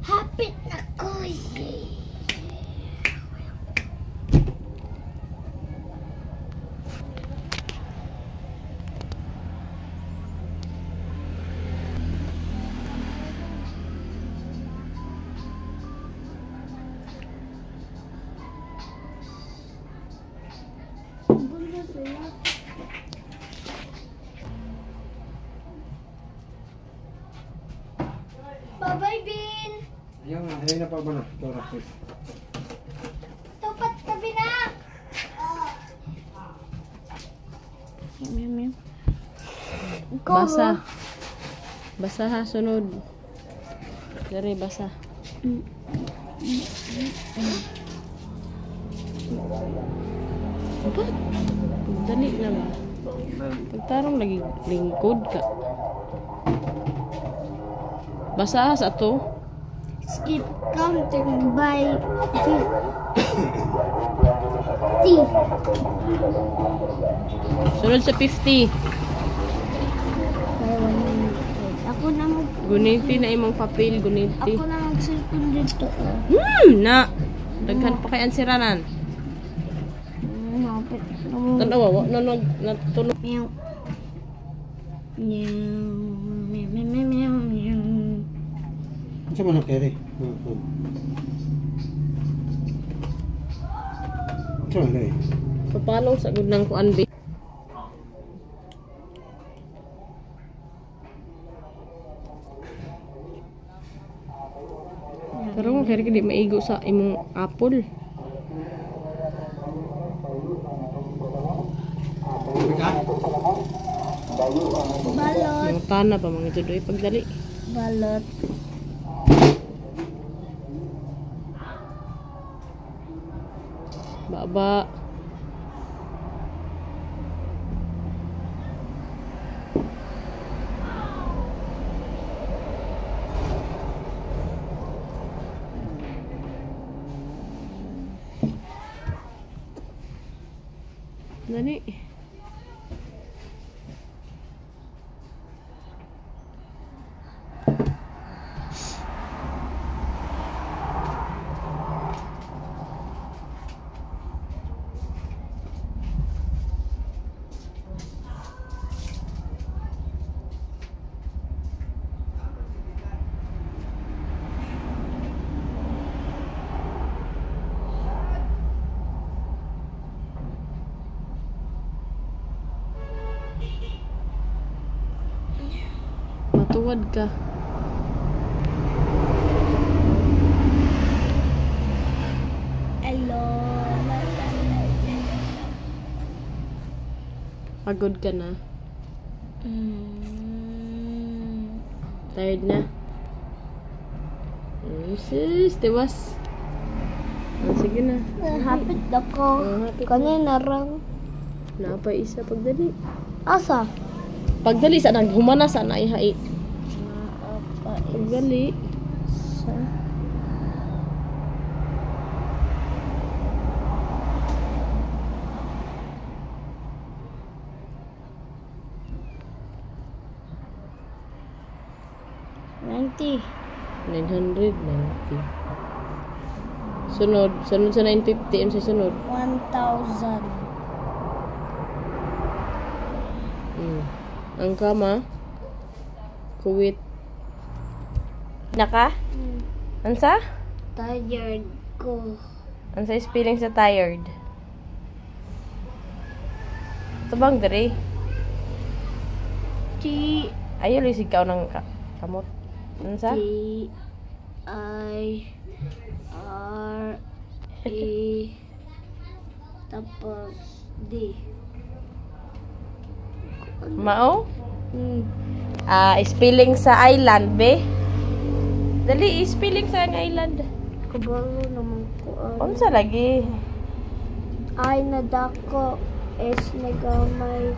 Hapit na ko. Bye-bye, Bin! Ayaw nga, ayaw na pa ba na? Ito, Rafi. Tupat tabi na! Basa. Basa ha, sunod. Dari, basa. Apa? Dali na ba? Pagtarong lagi lingkod ka. Basa sa to. Skip counting by 50. Sunod sa 50. Ako na Guniti na imong papel, guniti. Ako na mag-cellphone dito. Na. Daghan pa kay ansiranan. Hapit. Tanawa, wa na natunog. Meow. Ano mo na kere? Ano mo na Papalong sa gud ng kuan bi. Pero kung kaya di maigo sa imong apple. Balot. Yung tana pa mga ito doy pagdali. Balot. Baba. Dali. Matuwad ka. Hello. Pagod ka na. Tired na. Sis, tiwas. Sige na. Hapit ako. Hapit na. Kanina rang. Napay isa pagdali. Asa? Pagdali sa nang humana sa naihai. Pagdali. Sa? $90. 990. Sunod sa 950 ang sa sunod. 1,000. Ang kama Kuwait. Naka? Ansa? Tired ko. Ansa spelling sa tired? Tabang dere. T Ayo lisig ka ng kamot. Ansa? I R E tapos D. Mao? Spelling sa island be. Dali spelling sa ang island. Kabalo naman ko. Unsa lagi? I na dako, S na gamay,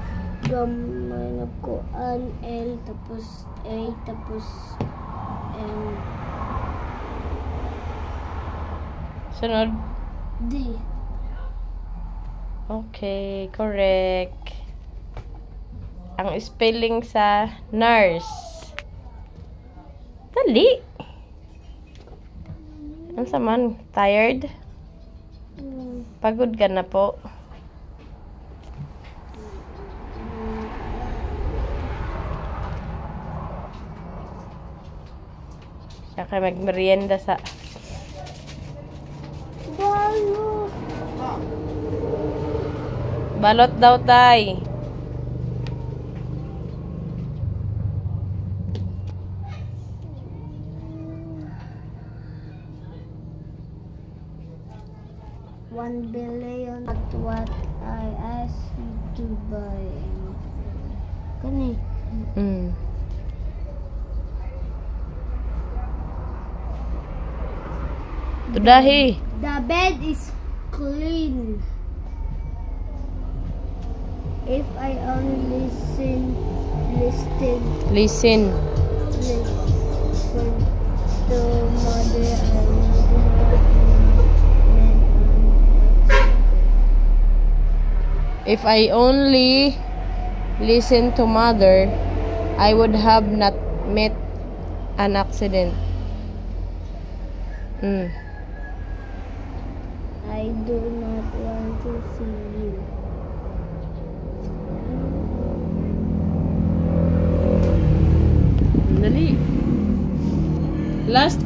gamay na ko an L tapos A tapos M Sunod. D. Okay, correct. Ang spelling sa nurse. Dali. Ano saman? Tired? Pagod ka na po. Siya kayo magmerienda sa... Balot. Balot daw, tay. $1 billion at what I asked you to buy. Kani. Tudahi. The bed is clean. If I only listen to mother If I only listen to mother, I would have not met an accident. I do not want to see you. Dali. Last.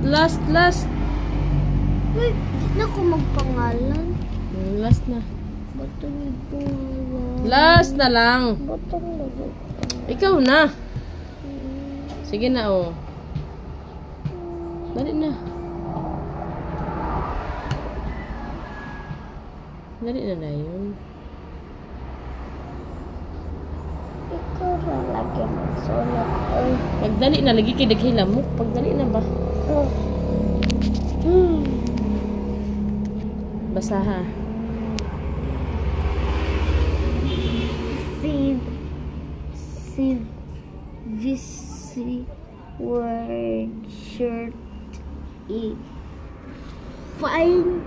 Wait, di na ko magpangalan. Last na. Bato yung pangalan. Last na lang. Bato lagot. Ikaw na. Sige na, oh. Dali na. Dali na yun. Ikaw na lagi magsulat. Pagdali na, lagi kay daghilamok. Pagdali na ba? Basa ha. CVC word shirt E fine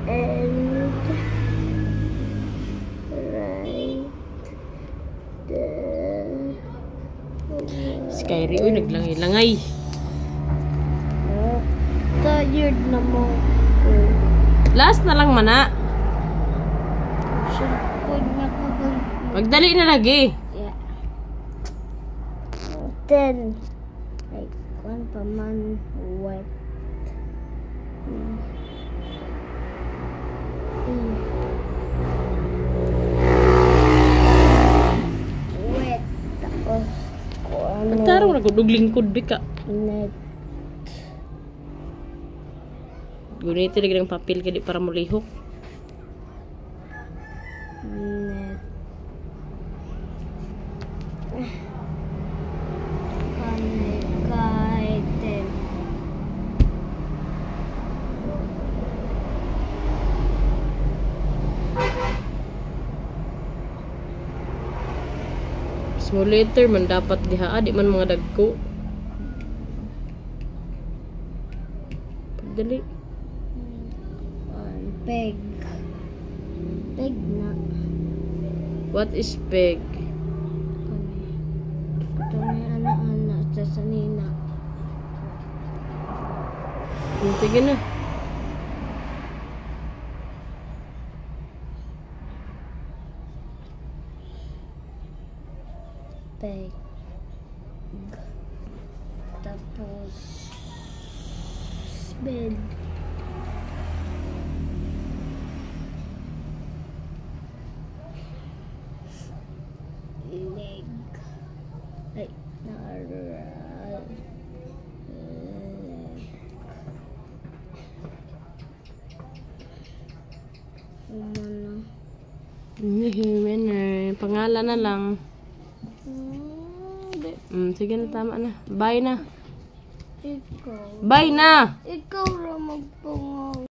and right the Skyri, uy, naglangay-langay. tired na mo ko. Last na lang, mana. Shampoo na ko ba? Magdali na lagi. Yeah. 10 like one pa man wet. Wet tapos ko ano Pagtarong na gudog lingkod, bika. net Gunito lagi ng papel kadi para mulihok. net kaiten Small letter man dapat diha, di man mga dagko. Pagdali. peg na What is peg? ito na ana sa sanina Sige na. peg tapos bed leg ay naral umano Winner. Pangalan na lang. Sige na, tama na. Bye na. ikaw Bye na! ikaw ra magpungaw